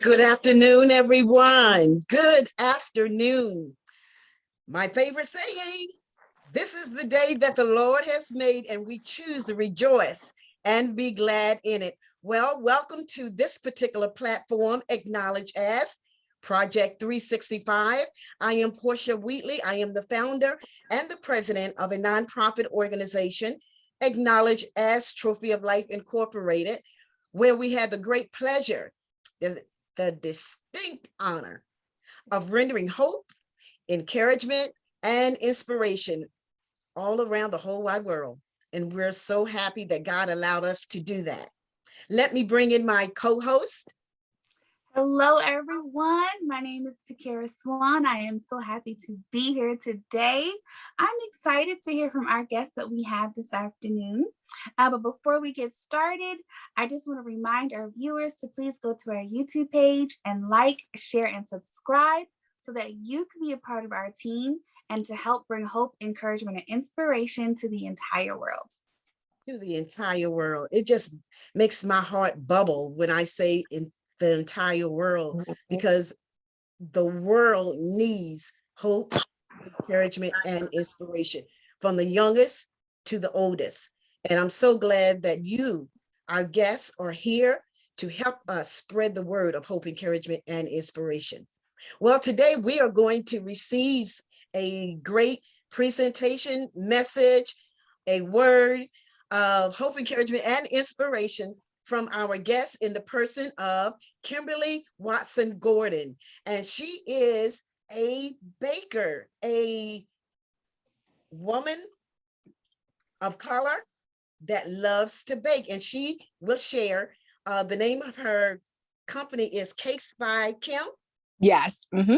Good afternoon, everyone. Good afternoon. My favorite saying, this is the day that the Lord has made, and we choose to rejoice and be glad in it. Well, welcome to this particular platform, acknowledged as Project 365. I am Portia Wheatley. I am the founder and the president of a nonprofit organization, acknowledged as Trophy of Life Incorporated, where we had the great pleasure, the distinct honor of rendering hope, encouragement, and inspiration all around the whole wide world. And we're so happy that God allowed us to do that. Let me bring in my co-host. Hello, everyone. My name is Takara Swan. I am so happy to be here today. I'm excited to hear from our guests that we have this afternoon. But before we get started, I just want to remind our viewers to please go to our YouTube page and like, share, and subscribe so that you can be a part of our team and to help bring hope, encouragement, and inspiration to the entire world. To the entire world. It just makes my heart bubble when I say in the entire world, because the world needs hope, encouragement, and inspiration from the youngest to the oldest. And I'm so glad that you, our guests, are here to help us spread the word of hope, encouragement, and inspiration. Well, today we are going to receive a great presentation, message, a word of hope, encouragement, and inspiration from our guest in the person of Kimberly Watson-Gordon. And she is a baker, a woman of color that loves to bake. And she will share the name of her company is Cakes by Kim. Yes. Mm-hmm.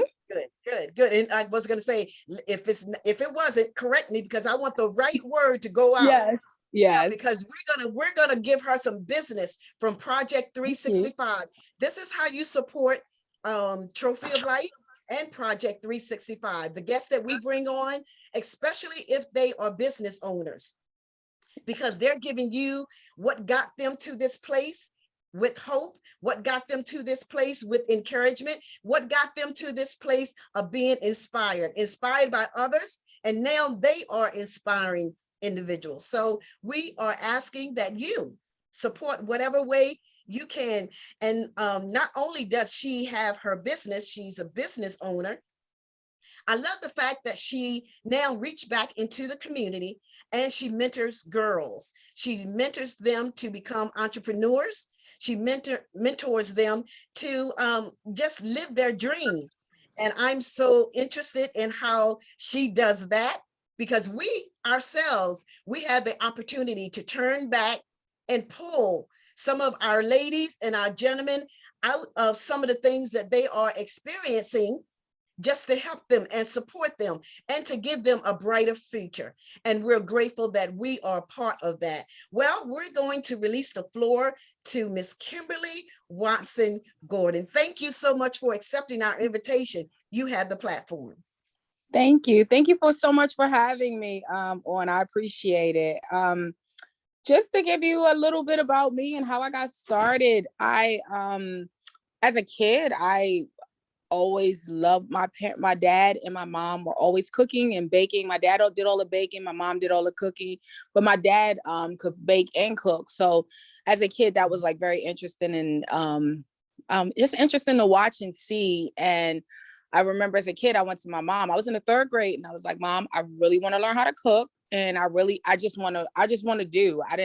Good. And I was going to say, if it wasn't, correct me, because I want the right word to go out. Yes. Yeah, because we're gonna give her some business from Project 365. This is how you support Trophy of Life and Project 365. The guests that we bring on, especially if they are business owners, because they're giving you what got them to this place with hope, what got them to this place with encouragement, what got them to this place of being inspired by others, and now they are inspiring individuals. So we are asking that you support whatever way you can. And not only does she have her business, she's a business owner. I love the fact that she now reached back into the community and she mentors girls. She mentors them to become entrepreneurs. She mentors them to just live their dream. And I'm so interested in how she does that, because we ourselves, we had the opportunity to turn back and pull some of our ladies and our gentlemen out of some of the things that they are experiencing, just to help them and support them and to give them a brighter future. And we're grateful that we are part of that. Well, we're going to release the floor to Miss Kimberly Watson-Gordon. Thank you so much for accepting our invitation. You have the platform. Thank you. Thank you so much for having me on. I appreciate it. Just to give you a little bit about me and how I got started. As a kid, I always loved my dad and my mom were always cooking and baking. My dad did all the baking, my mom did all the cooking, but my dad could bake and cook. So as a kid, that was like very interesting and just interesting to watch and see. And I remember as a kid, I went to my mom. I was in the 3rd grade and I was like, Mom, I really want to learn how to cook. And I just want to do. I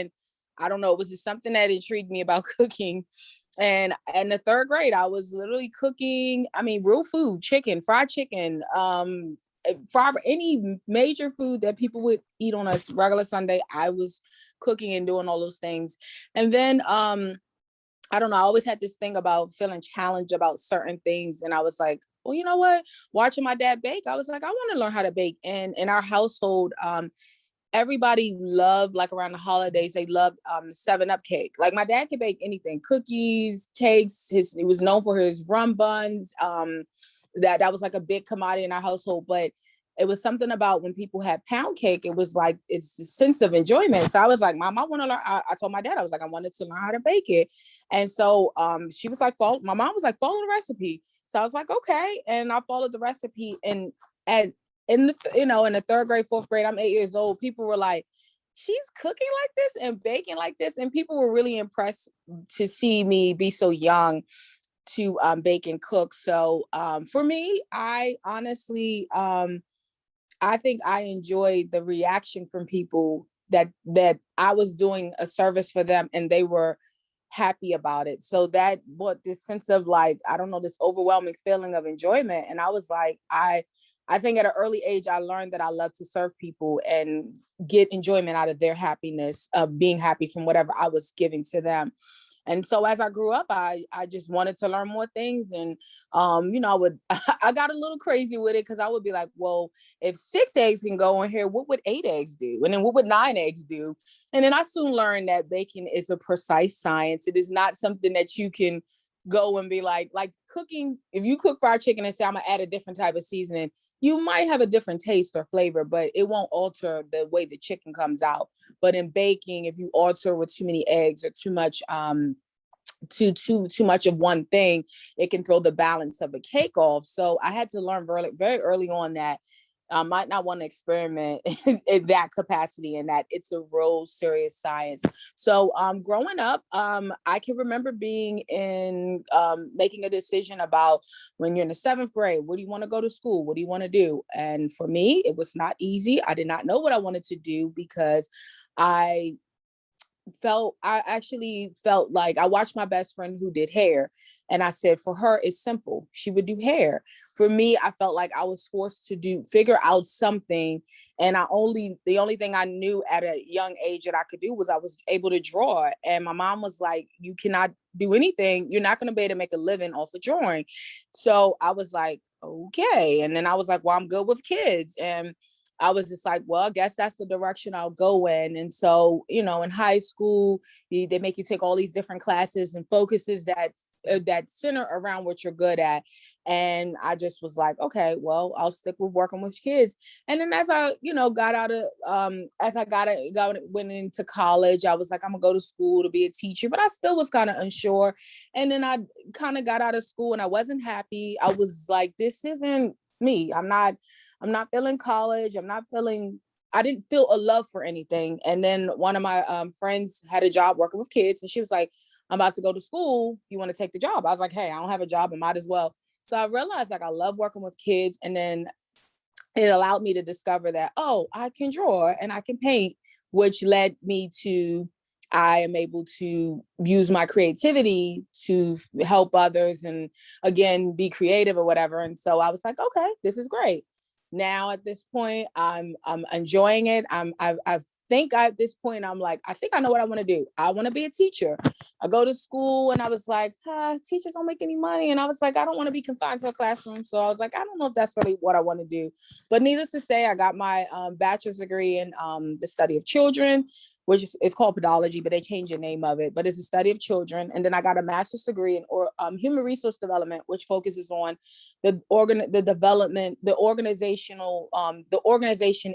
don't know. It was just something that intrigued me about cooking. And in the 3rd grade, I was literally cooking, real food, chicken, fried chicken, for any major food that people would eat on a regular Sunday, I was cooking and doing all those things. And then I don't know, I always had this thing about feeling challenged about certain things. And I was like, well, you know what? Watching my dad bake, I was like, I want to learn how to bake. And in our household, everybody loved, like around the holidays, they loved 7-Up cake. Like my dad could bake anything, cookies, cakes. He was known for his rum buns. That was like a big commodity in our household. But it was something about when people had pound cake, it was like, it's a sense of enjoyment. So I was like, Mom, I want to learn. I told my dad, I was like, I wanted to learn how to bake it. And so she was like, my mom was like, follow the recipe. So I was like, okay. And I followed the recipe. And in the, in the 3rd grade, 4th grade, I'm 8 years old. People were like, she's cooking like this and baking like this. And people were really impressed to see me be so young to bake and cook. So for me, I honestly, I think I enjoyed the reaction from people that I was doing a service for them and they were happy about it. So that brought this sense of like, I don't know, this overwhelming feeling of enjoyment. And I was like, I think at an early age, I learned that I love to serve people and get enjoyment out of their happiness, of being happy from whatever I was giving to them. And so as I grew up, I just wanted to learn more things. And, I got a little crazy with it because I would be like, well, if 6 eggs can go in here, what would 8 eggs do? And then what would 9 eggs do? And then I soon learned that baking is a precise science. It is not something that you can go and be like cooking. If you cook fried chicken and say, I'm gonna add a different type of seasoning, you might have a different taste or flavor, but it won't alter the way the chicken comes out. But in baking, if you alter with too many eggs or too much too much of one thing, it can throw the balance of a cake off. So I had to learn very early on that I might not want to experiment in that capacity, and that it's a real serious science. So growing up, I can remember being in making a decision about when you're in the 7th grade, what do you want to go to school? What do you want to do? And for me, it was not easy. I did not know what I wanted to do because I actually felt like I watched my best friend who did hair, and I said, for her, it's simple. She would do hair. For me, I felt like I was forced to figure out something. And the only thing I knew at a young age that I could do was I was able to draw. And my mom was like, you cannot do anything. You're not going to be able to make a living off of drawing. So I was like, okay. And then I was like, well, I'm good with kids. And I was just like, well, I guess that's the direction I'll go in. And so, in high school, they make you take all these different classes and focuses that center around what you're good at. And I just was like, okay, well, I'll stick with working with kids. And then as I, got out of, went into college, I was like, I'm gonna go to school to be a teacher, but I still was kind of unsure. And then I kind of got out of school and I wasn't happy. I was like, this isn't me. I'm not feeling college. I didn't feel a love for anything. And then one of my friends had a job working with kids, and she was like, I'm about to go to school. You want to take the job? I was like, hey, I don't have a job. I might as well. So I realized like I love working with kids. And then it allowed me to discover that, oh, I can draw and I can paint, which led me to, I am able to use my creativity to help others and again, be creative or whatever. And so I was like, okay, this is great. Now at this point, I'm enjoying it. I think at this point, I'm like, I think I know what I want to do. I want to be a teacher. I go to school and I was like, teachers don't make any money. And I was like, I don't want to be confined to a classroom. So I was like, I don't know if that's really what I want to do. But needless to say, I got my bachelor's degree in the study of children, which is called pedology, but they changed the name of it. But it's a study of children. And then I got a master's degree in human resource development, which focuses on the development, the organization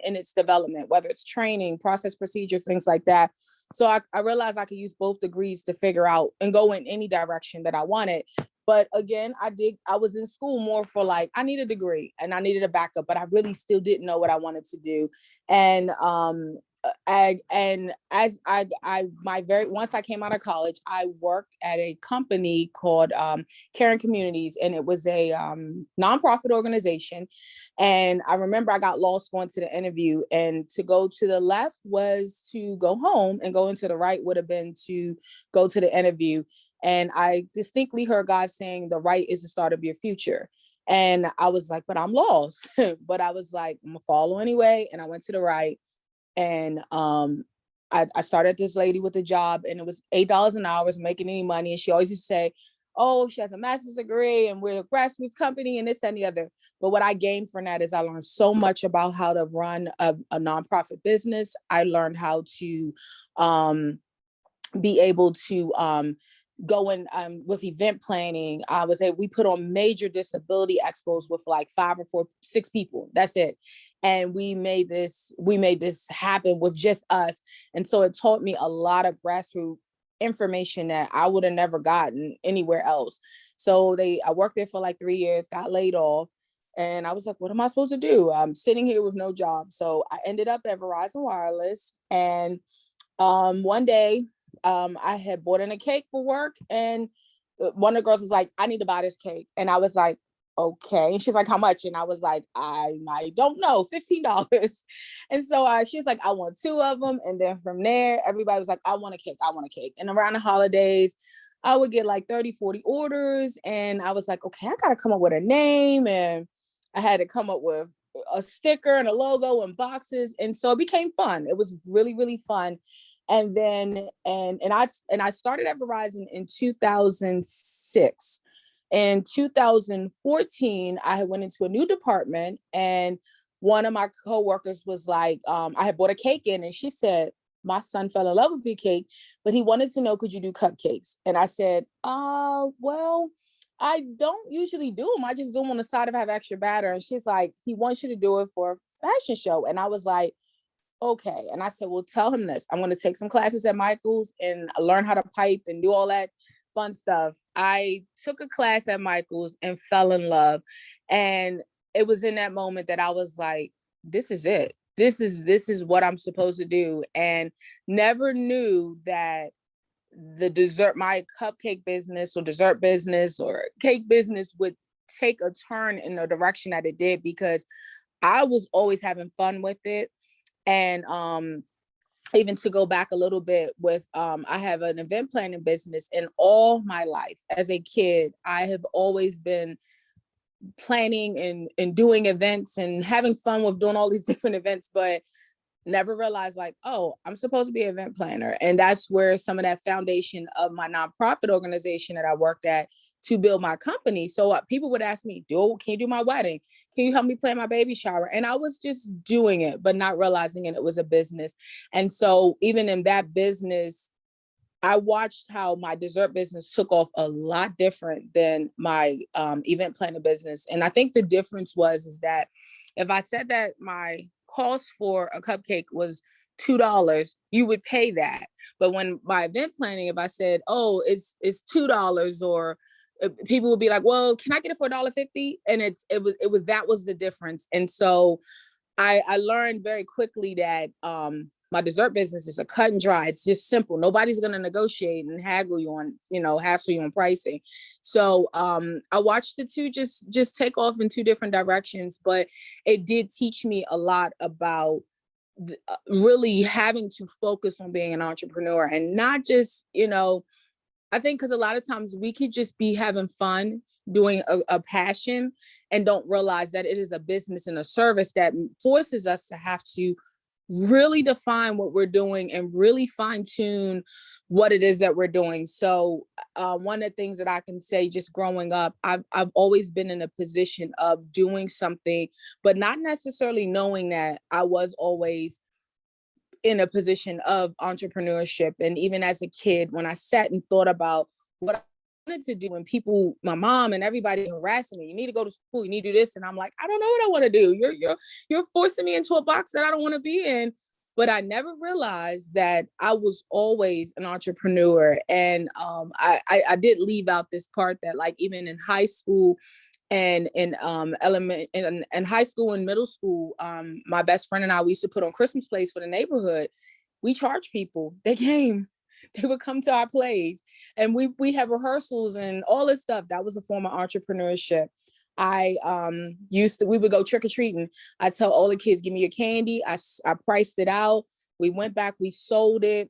in its development, whether it's training, process, procedures, things like that. So I realized I could use both degrees to figure out and go in any direction that I wanted. But again, I was in school more for like, I need a degree and I needed a backup, but I really still didn't know what I wanted to do. And once I came out of college, I worked at a company called Caring Communities, and it was a nonprofit organization. And I remember I got lost going to the interview, and to go to the left was to go home, and going to the right would have been to go to the interview. And I distinctly heard God saying, the right is the start of your future. And I was like, but I'm lost. But I was like, I'm gonna follow anyway. And I went to the right. And I started this lady with a job, and it was $8 an hour, I wasn't making any money. And she always used to say, oh, she has a master's degree and we're a grassroots company and this and the other. But what I gained from that is I learned so much about how to run a nonprofit business. I learned how to be able to go in with event planning. We put on major disability expos with like 5 or 6 people. That's it. And we made this happen with just us. And so it taught me a lot of grassroots information that I would have never gotten anywhere else. So I worked there for like 3 years, got laid off. And I was like, what am I supposed to do? I'm sitting here with no job. So I ended up at Verizon Wireless. And one day, I had bought in a cake for work, and one of the girls was like, I need to buy this cake. And I was like, okay. And she's like, how much? And I was like, I don't know, $15. And so she was like, I want 2 of them. And then from there, everybody was like, I want a cake. I want a cake. And around the holidays, I would get like 30, 40 orders. And I was like, okay, I got to come up with a name. And I had to come up with a sticker and a logo and boxes. And so it became fun. It was really, really fun. And then, and I started at Verizon in 2006. In 2014, I went into a new department, and one of my coworkers was like, I had bought a cake in, and she said, my son fell in love with your cake, but he wanted to know, could you do cupcakes? And I said, well, I don't usually do them. I just do them on the side if I have extra batter. And she's like, he wants you to do it for a fashion show. And I was like, okay. And I said, well, tell him this. I'm going to take some classes at Michael's and learn how to pipe and do all that fun stuff. I took a class at Michael's and fell in love. And it was in that moment that I was like, this is it. This is what I'm supposed to do. And never knew that my cupcake business or dessert business or cake business would take a turn in the direction that it did, because I was always having fun with it. And even to go back a little bit with, I have an event planning business. And all my life as a kid, I have always been planning and doing events and having fun with doing all these different events, but never realized like, oh, I'm supposed to be an event planner. And that's where some of that foundation of my nonprofit organization that I worked at to build my company. So people would ask me, can you do my wedding? Can you help me plan my baby shower? And I was just doing it, but not realizing it was a business. And so even in that business, I watched how my dessert business took off a lot different than my event planning business. And I think the difference is that if I said that my cost for a cupcake was $2, you would pay that. But when my event planning, if I said, oh, it's $2, or people would be like, well, can I get it for $1.50? And that was the difference. And so I learned very quickly that my dessert business is a cut and dry. It's just simple. Nobody's going to negotiate and hassle you on pricing. So I watched the two just take off in 2 different directions, but it did teach me a lot about really having to focus on being an entrepreneur, and not just, I think because a lot of times we could just be having fun doing a passion and don't realize that it is a business and a service that forces us to have to really define what we're doing and really fine tune what it is that we're doing. So one of the things that I can say, just growing up, I've always been in a position of doing something, but not necessarily knowing that I was always in a position of entrepreneurship. And even as a kid, when I sat and thought about what I wanted to do, when people, my mom and everybody harassing me, you need to go to school, you need to do this. And I'm like, I don't know what I want to do. You're forcing me into a box that I don't want to be in. But I never realized that I was always an entrepreneur. And I did leave out this part that, like, even in high school and in high school and middle school, my best friend and I, we used to put on Christmas plays for the neighborhood. We charged people. They came. They would come to our plays, and we have rehearsals and all this stuff. That was a form of entrepreneurship. We would go trick-or-treating. I tell all the kids, give me your candy. I priced it out. We went back, we sold it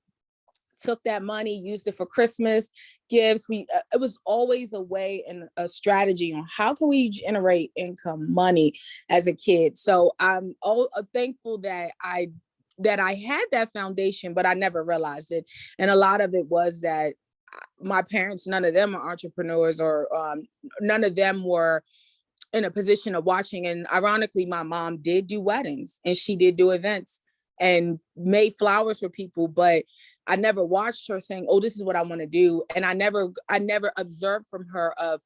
took that money, used it for Christmas gifts. It was always a way and a strategy on how can we generate income, money as a kid. So I'm thankful that I had that foundation, but I never realized it. And a lot of it was that my parents, none of them are entrepreneurs, or none of them were in a position of watching. And ironically, my mom did do weddings and she did do events and made flowers for people, but I never watched her saying, oh, this is what I want to do. And I never observed from her of,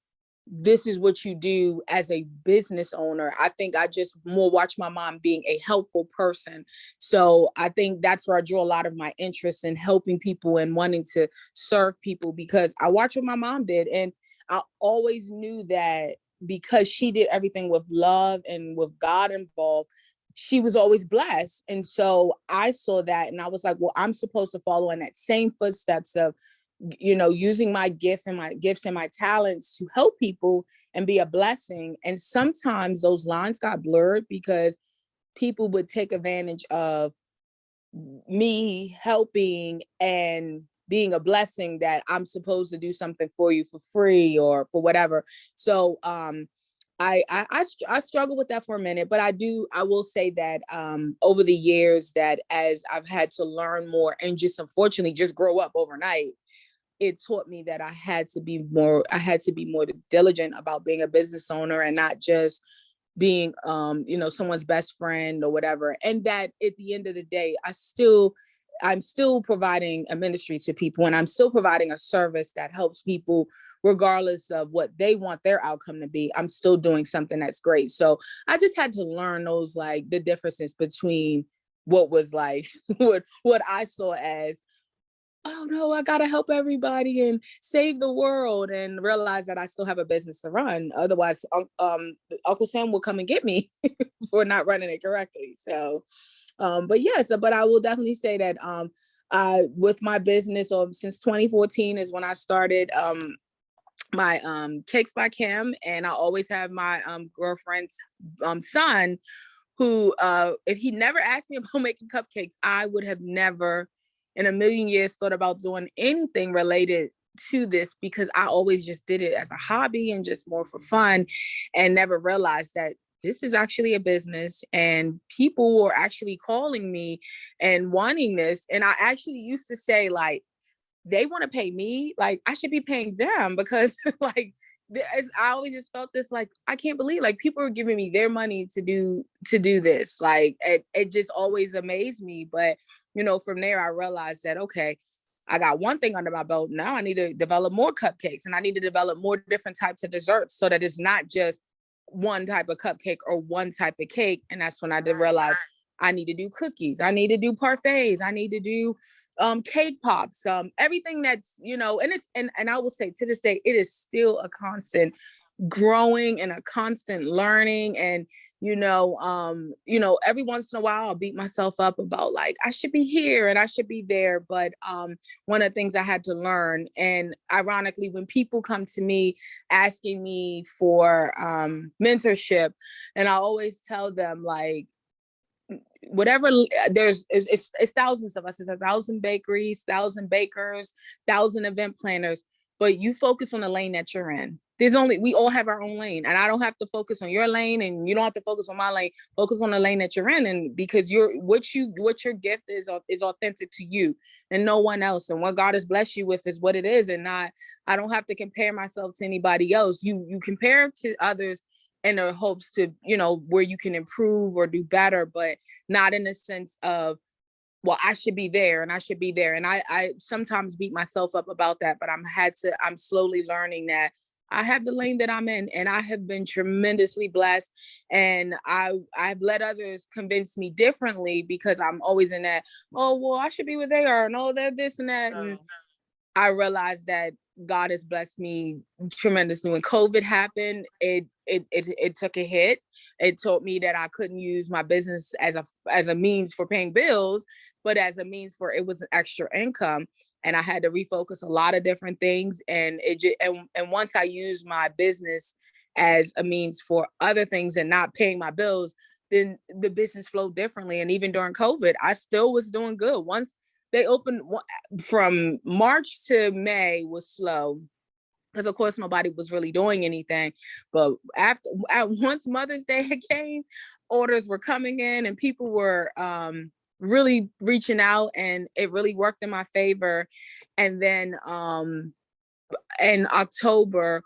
this is what you do as a business owner. I think I just more watch my mom being a helpful person. So I think that's where I draw a lot of my interest in helping people and wanting to serve people, because I watched what my mom did. And I always knew that because she did everything with love and with God involved, she was always blessed. And so I saw that and I was like, well, I'm supposed to follow in that same footsteps of, using my gifts and my talents to help people and be a blessing. And sometimes those lines got blurred because people would take advantage of me helping and being a blessing, that I'm supposed to do something for you for free or for whatever. So I struggle with that for a minute, but I will say that over the years, that as I've had to learn more and just unfortunately just grow up overnight, it taught me that I had to be more diligent about being a business owner and not just being someone's best friend or whatever. And that at the end of the day, I'm still providing a ministry to people, and I'm still providing a service that helps people regardless of what they want their outcome to be. I'm still doing something that's great. So I just had to learn those, like, the differences between what was like what I saw as, oh no, I gotta help everybody and save the world, and realize that I still have a business to run. Otherwise, Uncle Sam will come and get me for not running it correctly. So, but yes, but I will definitely say that with my business, since 2014 is when I started my Cakes by Kim, and I always have my girlfriend's son, who if he never asked me about making cupcakes, I would have never in a million years thought about doing anything related to this, because I always just did it as a hobby and just more for fun, and never realized that this is actually a business and people were actually calling me and wanting this. And I actually used to say, like, they want to pay me, like I should be paying them, because like I always just felt this, like, I can't believe, like, people are giving me their money to do this. Like it just always amazed me. But from there I realized that, okay, I got one thing under my belt. Now I need to develop more cupcakes, and I need to develop more different types of desserts, so that it's not just one type of cupcake or one type of cake. And that's when I did realize I need to do cookies, I need to do parfaits, I need to do cake pops, everything that's, and it's, and I will say to this day, it is still a constant growing and a constant learning. And, every once in a while I'll beat myself up about, like, I should be here and I should be there. But one of the things I had to learn, and ironically, when people come to me asking me for mentorship, and I always tell them, like, whatever, it's thousands of us. It's 1,000 bakeries, 1,000 bakers, 1,000 event planners, but you focus on the lane that you're in. We all have our own lane, and I don't have to focus on your lane, and you don't have to focus on my lane. Focus on the lane that you're in, and because what your gift is authentic to you and no one else, and what God has blessed you with is what it is. And I don't have to compare myself to anybody else. You compare to others in the hopes to, where you can improve or do better, but not in the sense of, well, I should be there and I should be there. And I sometimes beat myself up about that, but I'm slowly learning that I have the lane that I'm in, and I have been tremendously blessed. And I've let others convince me differently, because I'm always in that, oh, well, I should be where they are, and all that, this and that. And I realized that God has blessed me tremendously. When COVID happened, it took a hit. It taught me that I couldn't use my business as a means for paying bills, but as a means for, it was an extra income. And I had to refocus a lot of different things. And and once I used my business as a means for other things and not paying my bills, then the business flowed differently. And even during COVID, I still was doing good. Once they opened from March to May was slow, because of course nobody was really doing anything. But once Mother's Day came, orders were coming in and people were really reaching out, and it really worked in my favor. And then in October,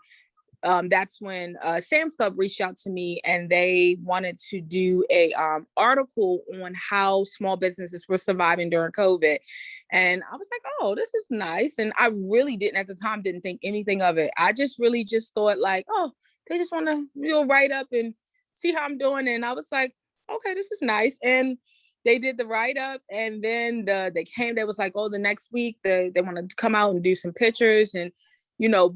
that's when Sam's Club reached out to me, and they wanted to do a article on how small businesses were surviving during COVID. And I was like, oh, this is nice. And I really didn't at the time, didn't think anything of it. I just really just thought like, oh, they just want to write up and see how I'm doing. And I was like, okay, this is nice. And they did the write up, and then they was like, oh, the next week they want to come out and do some pictures and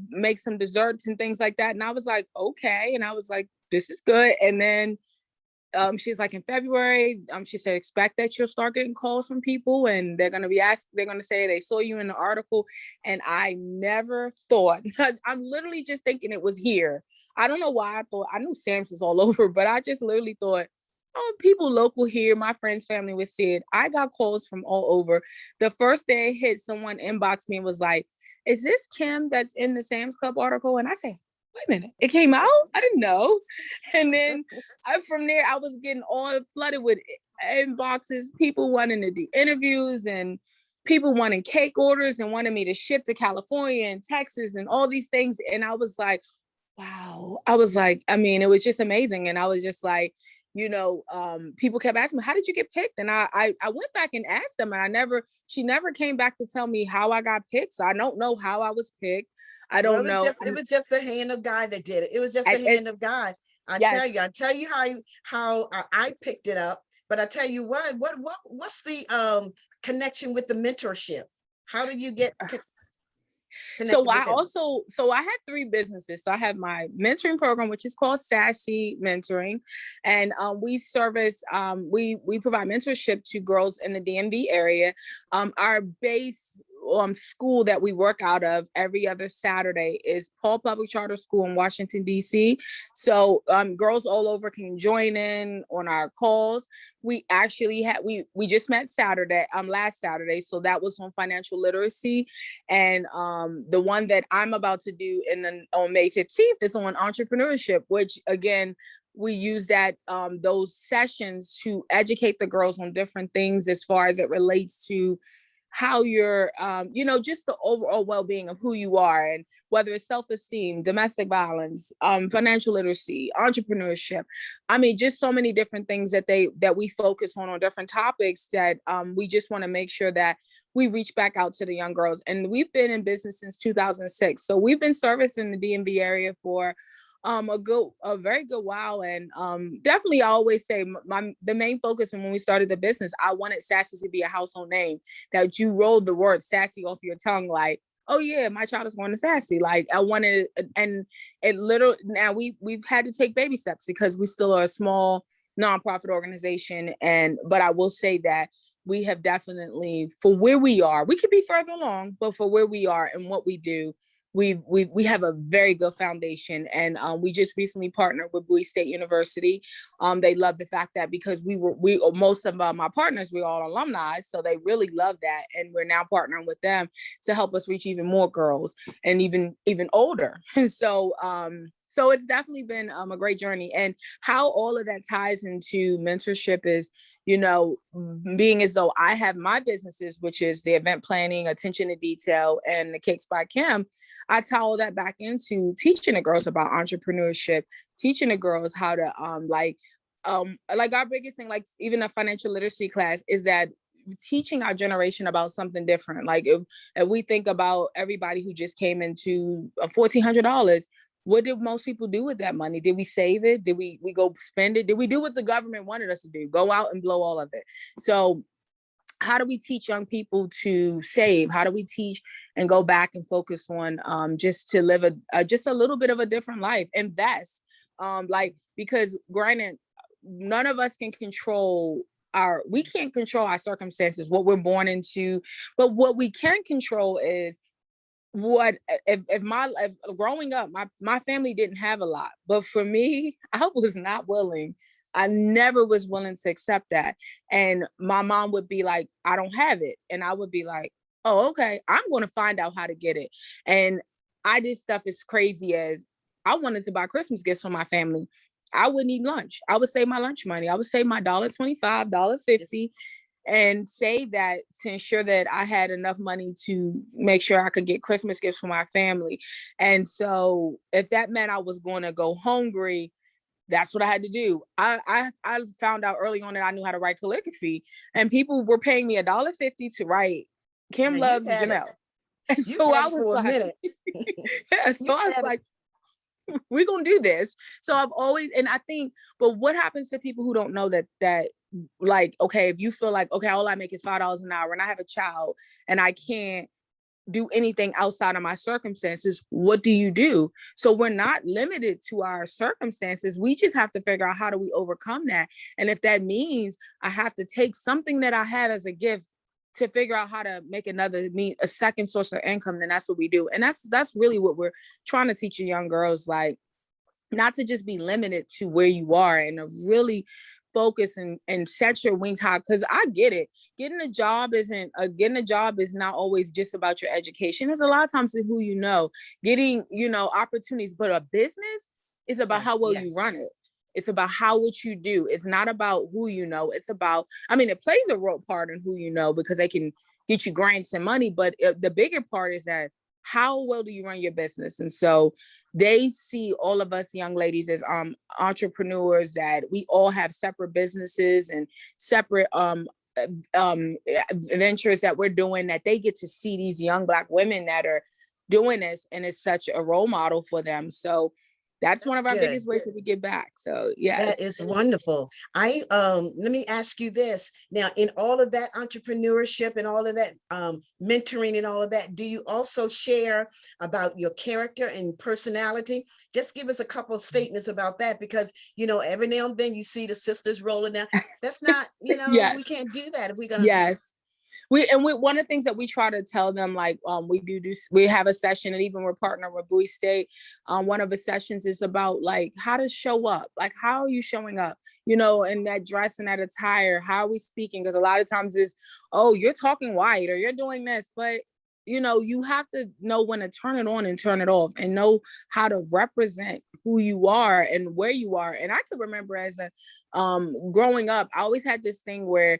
make some desserts and things like that. And I was like, okay. And I was like, this is good. And then she's like, in February, she said, expect that you'll start getting calls from people, and they're going to say they saw you in the article. And I never thought, I'm literally just thinking it was here. I don't know why I knew Sam's was all over, but I just literally thought, oh, people local here, my friends, family would see it. I got calls from all over. The first day it hit, someone inboxed me and was like, is this Kim that's in the Sam's Club article? And I said, wait a minute, it came out? I didn't know. And then from there, I was getting all flooded with inboxes, people wanting to do interviews and people wanting cake orders and wanting me to ship to California and Texas and all these things. And I was like, wow. I was like, it was just amazing. And I was just like, people kept asking me, how did you get picked? And I went back and asked them, and she never came back to tell me how I got picked. So I don't know how I was picked. I don't know. It was just the hand of God that did it. It was just the hand of God. I tell you how I picked it up, but I tell you what's the connection with the mentorship? How do you get So I have 3 businesses. So I have my mentoring program, which is called Sassy Mentoring. And we service, we provide mentorship to girls in the DMV area. Our base school that we work out of every other Saturday is Paul Public Charter School in Washington, D.C. So girls all over can join in on our calls. We actually we just met last Saturday. So that was on financial literacy. And the one that I'm about to do on May 15th is on entrepreneurship, which again, we use those sessions to educate the girls on different things as far as it relates to how you're, just the overall well-being of who you are, and whether it's self-esteem, domestic violence, financial literacy, entrepreneurship. Just so many different things that we focus on different topics that we just want to make sure that we reach back out to the young girls. And we've been in business since 2006. So we've been servicing the DMV area for a very good while. And definitely I always say the main focus, and when we started the business, I wanted Sassy to be a household name, that you rolled the word Sassy off your tongue, like, oh yeah, my child is going to Sassy. Like I wanted, and it literally, now we've had to take baby steps because we still are a small nonprofit organization. But I will say that we have definitely, for where we are, we could be further along, but for where we are and what we do, we have a very good foundation. And we just recently partnered with Bowie State University. They love the fact that because most of my partners, we're all alumni, so they really love that. And we're now partnering with them to help us reach even more girls and even older. So it's definitely been a great journey. And how all of that ties into mentorship is, being as though I have my businesses, which is the event planning, attention to detail, and the Cakes by Kim. I tie all that back into teaching the girls about entrepreneurship, teaching the girls how to like our biggest thing, like even a financial literacy class, is that teaching our generation about something different. Like if we think about everybody who just came into $1,400, what did most people do with that money? Did we save it? Did we go spend it? Did we do what the government wanted us to do? Go out and blow all of it. So how do we teach young people to save? How do we teach and go back and focus on just to live just a little bit of a different life? Invest, because granted, none of us can control we can't control our circumstances, what we're born into, but what we can control is growing up, my family didn't have a lot, but for me, I was not willing. I never was willing to accept that. And my mom would be like, I don't have it. And I would be like, oh, okay, I'm going to find out how to get it. And I did stuff as crazy as I wanted to buy Christmas gifts for my family. I wouldn't eat lunch. I would save my lunch money. I would save my $1.25, $1.50, and save that to ensure that I had enough money to make sure I could get Christmas gifts for my family. And so if that meant I was going to go hungry, that's what I had to do. I found out early on that I knew how to write calligraphy, and people were paying me $1.50 to write Kim Now, loves Janelle. And You so had I it was for a like, minute. yeah, so I was like, we're gonna do this. So I've always, and I think, but what happens to people who don't know that like, okay, if you feel like, okay, all I make is $5 an hour and I have a child and I can't do anything outside of my circumstances, what do you do? So we're not limited to our circumstances. We just have to figure out, how do we overcome that? And if that means I have to take something that I have as a gift to figure out how to make a second source of income, then that's what we do. And that's really what we're trying to teach young girls, like, not to just be limited to where you are, and to really focus and set your wings high. Because I get it. Getting a job is not always just about your education. There's a lot of times in who you know, getting, opportunities, but a business is about how well you run it. It's about what you do. It's not about who you know. It's about, it plays a role part in who you know, because they can get you grants and money. But the bigger part is that, how well do you run your business? And so they see all of us young ladies as entrepreneurs, that we all have separate businesses and separate ventures that we're doing, that they get to see these young Black women that are doing this, and it's such a role model for them. So that's one of our biggest ways that we give back. So yes. That is wonderful. Let me ask you this. Now, in all of that entrepreneurship and all of that mentoring and all of that, do you also share about your character and personality? Just give us a couple of statements about that, because, every now and then you see the sisters rolling down. That's not, Yes. We can't do that if we're going to. Yes. One of the things that we try to tell them, like, we have a session, and even we're partnered with Bowie State. One of the sessions is about, like, how to show up, like, how are you showing up, in that dress and that attire, how are we speaking? Because a lot of times is, oh, you're talking white, or you're doing this, but you have to know when to turn it on and turn it off, and know how to represent who you are and where you are. And I could remember as a growing up, I always had this thing where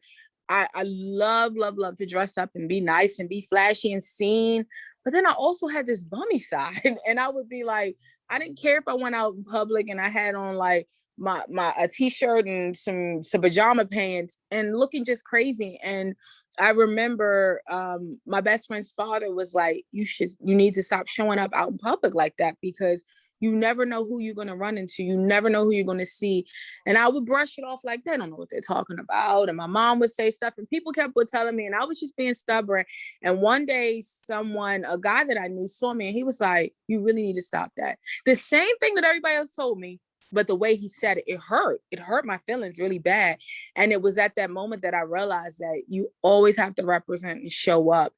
I love to dress up and be nice and be flashy and seen. But then I also had this bummy side, and I would be like, I didn't care if I went out in public and I had on like a t-shirt and some pajama pants and looking just crazy. And I remember my best friend's father was like, you need to stop showing up out in public like that, because you never know who you're going to run into. You never know who you're going to see. And I would brush it off like, they don't know what they're talking about. And my mom would say stuff, and people kept telling me, and I was just being stubborn. And one day a guy that I knew saw me, and he was like, you really need to stop that. The same thing that everybody else told me, but the way he said it, it hurt my feelings really bad. And it was at that moment that I realized that you always have to represent and show up.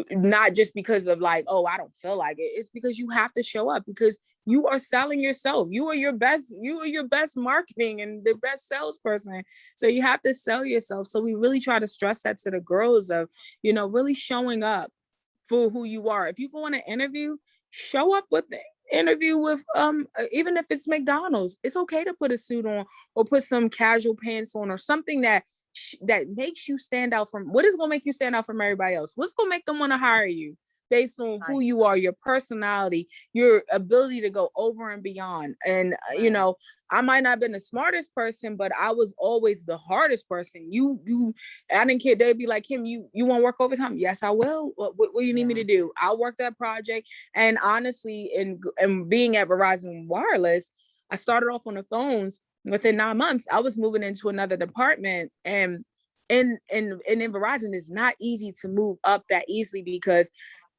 Not just because of like, oh, I don't feel like it. It's because you have to show up, because you are selling yourself. You are your best marketing and the best salesperson. So you have to sell yourself. So we really try to stress that to the girls of, really showing up for who you are. If you go on an interview, show up with the interview with, even if it's McDonald's, it's okay to put a suit on or put some casual pants on, or something that makes you stand out from what is going to make you stand out from everybody else. What's going to make them want to hire you based on who you are, your personality, your ability to go over and beyond. And, I might not have been the smartest person, but I was always the hardest person. I didn't care. They'd be like, Kim, you want to work overtime? Yes, I will. What do you need me to do? I'll work that project. And honestly, in being at Verizon Wireless, I started off on the phones. Within 9 months, I was moving into another department, and in Verizon, it's not easy to move up that easily because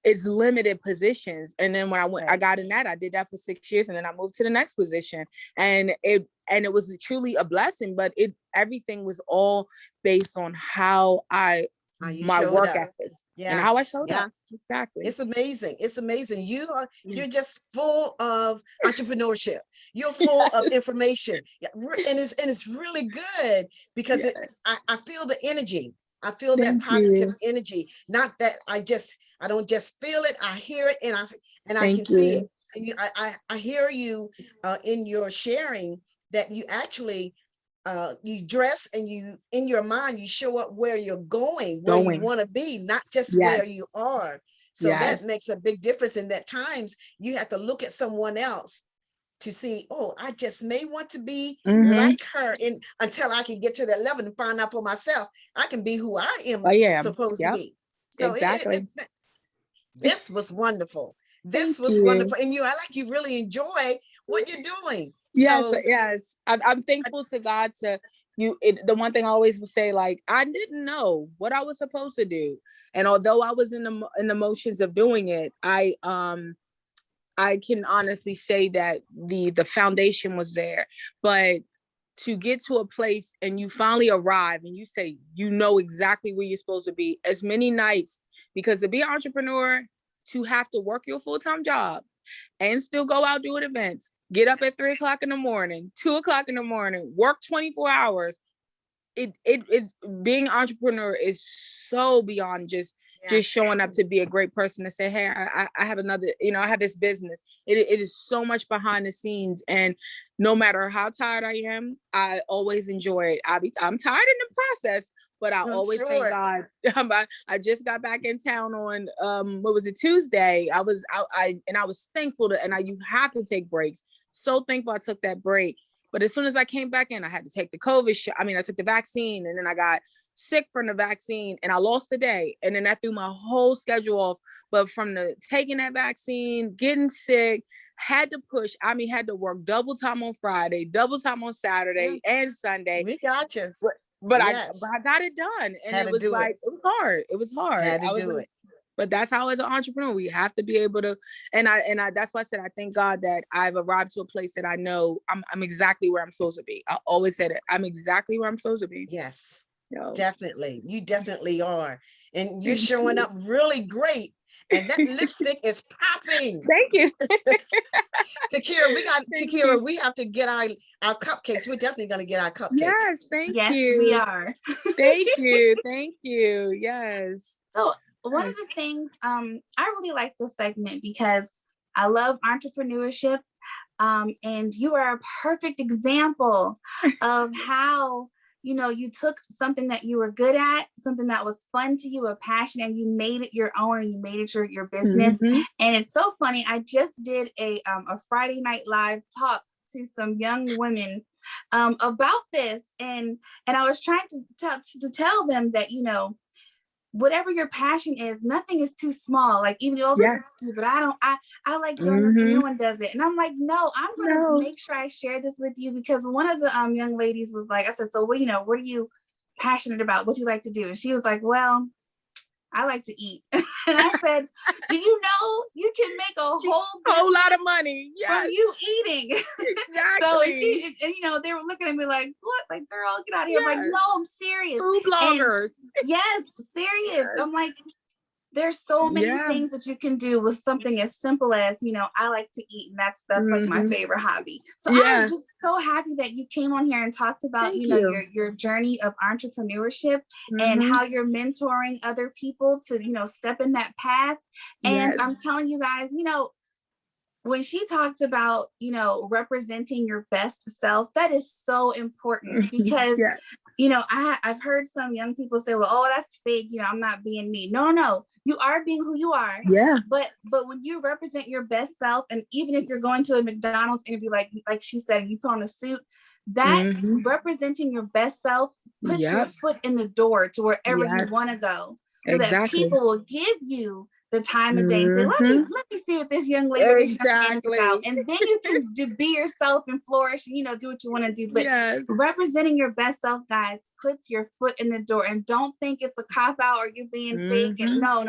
it's limited positions. And then when I got in that, I did that for 6 years, and then I moved to the next position, and it was truly a blessing. But everything was all based on how I How you my showed work up. ethics and Yeah. how I showed Yeah. up. Exactly. It's amazing. It's amazing. You're just full of entrepreneurship. You're full of information. Yeah, and it's really good because Yes. I feel the energy. I feel that Thank positive you. energy. Not that I don't just feel it. I hear it and I can Thank see it. you. And I hear you in your sharing that you actually you dress and you in your mind you show up where you're going, where you Going. want to be, not just Yes. where you are. So Yes. that makes a big difference. In that times you have to look at someone else to see, oh, I just may want to be like her until I can get to that level and find out for myself I can be who I am supposed to Yep. be. So Exactly. this was wonderful. This Thank was you. wonderful. And I like you really enjoy what you're doing. Yes, So yes. I'm thankful to God to you. The one thing I always would say, like, I didn't know what I was supposed to do. And although I was in the motions of doing it, I can honestly say that the foundation was there. But to get to a place and you finally arrive and you say, you know exactly where you're supposed to be, as many nights, because to be an entrepreneur, to have to work your full-time job and still go out doing events, get up at 3 o'clock in the morning, 2 o'clock in the morning, work 24 hours. It's being an entrepreneur is so beyond just showing up to be a great person to say, hey, I have another, I have this business. It is so much behind the scenes. And no matter how tired I am, I always enjoy it. I'm tired in the process, but I always thank God. I just got back in town on what was it, Tuesday. I was out, and I was thankful you have to take breaks. So thankful I took that break. But as soon as I came back in, I had to take the COVID shot. I took the vaccine, and then I got sick from the vaccine and I lost a day. And then that threw my whole schedule off. But from the taking that vaccine, getting sick, had to push. Had to work double time on Friday, double time on Saturday and Sunday. We got you. But yes. I got it done. And Had it was like, it was hard. It was hard. Had to do it. But that's how, as an entrepreneur, we have to be able to, and I that's why I said I thank God that I've arrived to a place that I know I'm exactly where I'm supposed to be. I always said it. I'm exactly where I'm supposed to be. Yes, so. Definitely. You definitely are. And you're showing up really great. And that lipstick is popping. Thank you. Takira, we have to get our cupcakes. We're definitely going to get our cupcakes. Yes, thank you. Yes, we are. Thank you. Thank you. Yes. So one of the things, I really like this segment because I love entrepreneurship. And you are a perfect example of how, you took something that you were good at, something that was fun to you, a passion, and you made it your own, and you made it your business. And it's so funny. I just did a Friday Night Live talk to some young women about this. And I was trying to tell them that, whatever your passion is, nothing is too small. Like, even though this is stupid, I like doing this, but no one does it. And I'm like, no, I'm gonna make sure I share this with you, because one of the young ladies was like, I said, so what are you passionate about? What do you like to do? And she was like, well, I like to eat. And I said, do you know you can make a whole lot of money from you eating? Exactly. So and they were looking at me like, what? Like, girl, get out of here. I'm like, no, I'm serious. Food bloggers. And yes, serious. Yes. I'm like, there's so many things that you can do with something as simple as, I like to eat, and that's like my favorite hobby. So I'm just so happy that you came on here and talked about, your journey of entrepreneurship and how you're mentoring other people to, step in that path. And I'm telling you guys, when she talked about, representing your best self, that is so important, because, I've heard some young people say, well, oh, that's fake. I'm not being me. No, you are being who you are. Yeah. But when you represent your best self, and even if you're going to a McDonald's interview, like she said, you put on a suit, that representing your best self puts your foot in the door to wherever you want to go, so that people will give you the time of day and say, let me see what this young lady is about. And then you can be yourself and flourish, and do what you want to do. But representing your best self, guys, puts your foot in the door. And don't think it's a cop out or you're being fake. And no.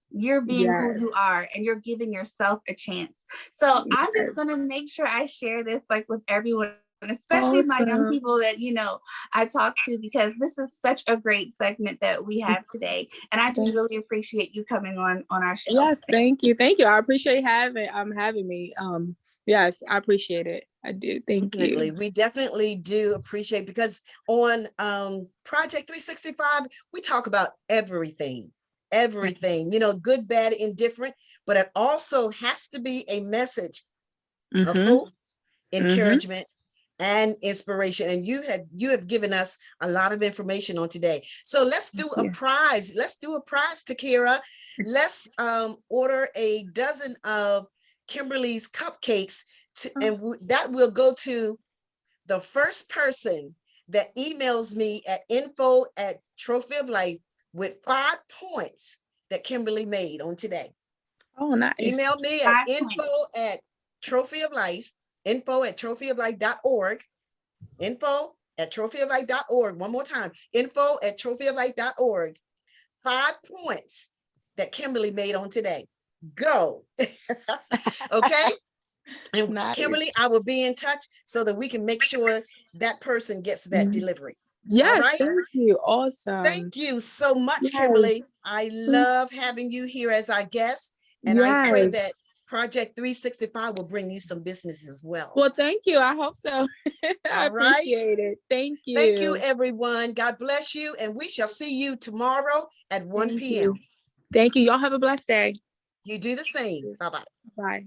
You're being who you are, and you're giving yourself a chance. So I'm just going to make sure I share this like with everyone and especially my young Awesome. people that, I talk to, because this is such a great segment that we have today. And I just really appreciate you coming on our show. Yes, thank you. Thank you. I appreciate having me. Yes, I appreciate it. I do. Thank Definitely. you. We definitely do appreciate, because on Project 365, we talk about everything, good, bad, indifferent, but it also has to be a message of hope, encouragement, and inspiration. And you have given us a lot of information on today. So let's do a prize. Let's do a prize, Takira. Let's order a dozen of Kimberly's cupcakes, and that will go to the first person that emails me at info@trophyoflife with 5 points that Kimberly made on today. Oh, nice. Email me at info@trophyoflife, info@trophyoflife.org, info@trophyoflife.org. One more time, info@trophyoflife.org. 5 points that Kimberly made on today. Go. Okay. And nice. Kimberly, I will be in touch so that we can make sure that person gets that delivery. Yes, all right. Thank you. Awesome. Thank you so much, Kimberly. I love having you here as our guest. And I pray that Project 365 will bring you some business as well. Well, thank you. I hope so. I appreciate it. Thank you. Thank you, everyone. God bless you. And we shall see you tomorrow at 1 p.m. Thank you. Y'all have a blessed day. You do the same. Bye-bye. Bye.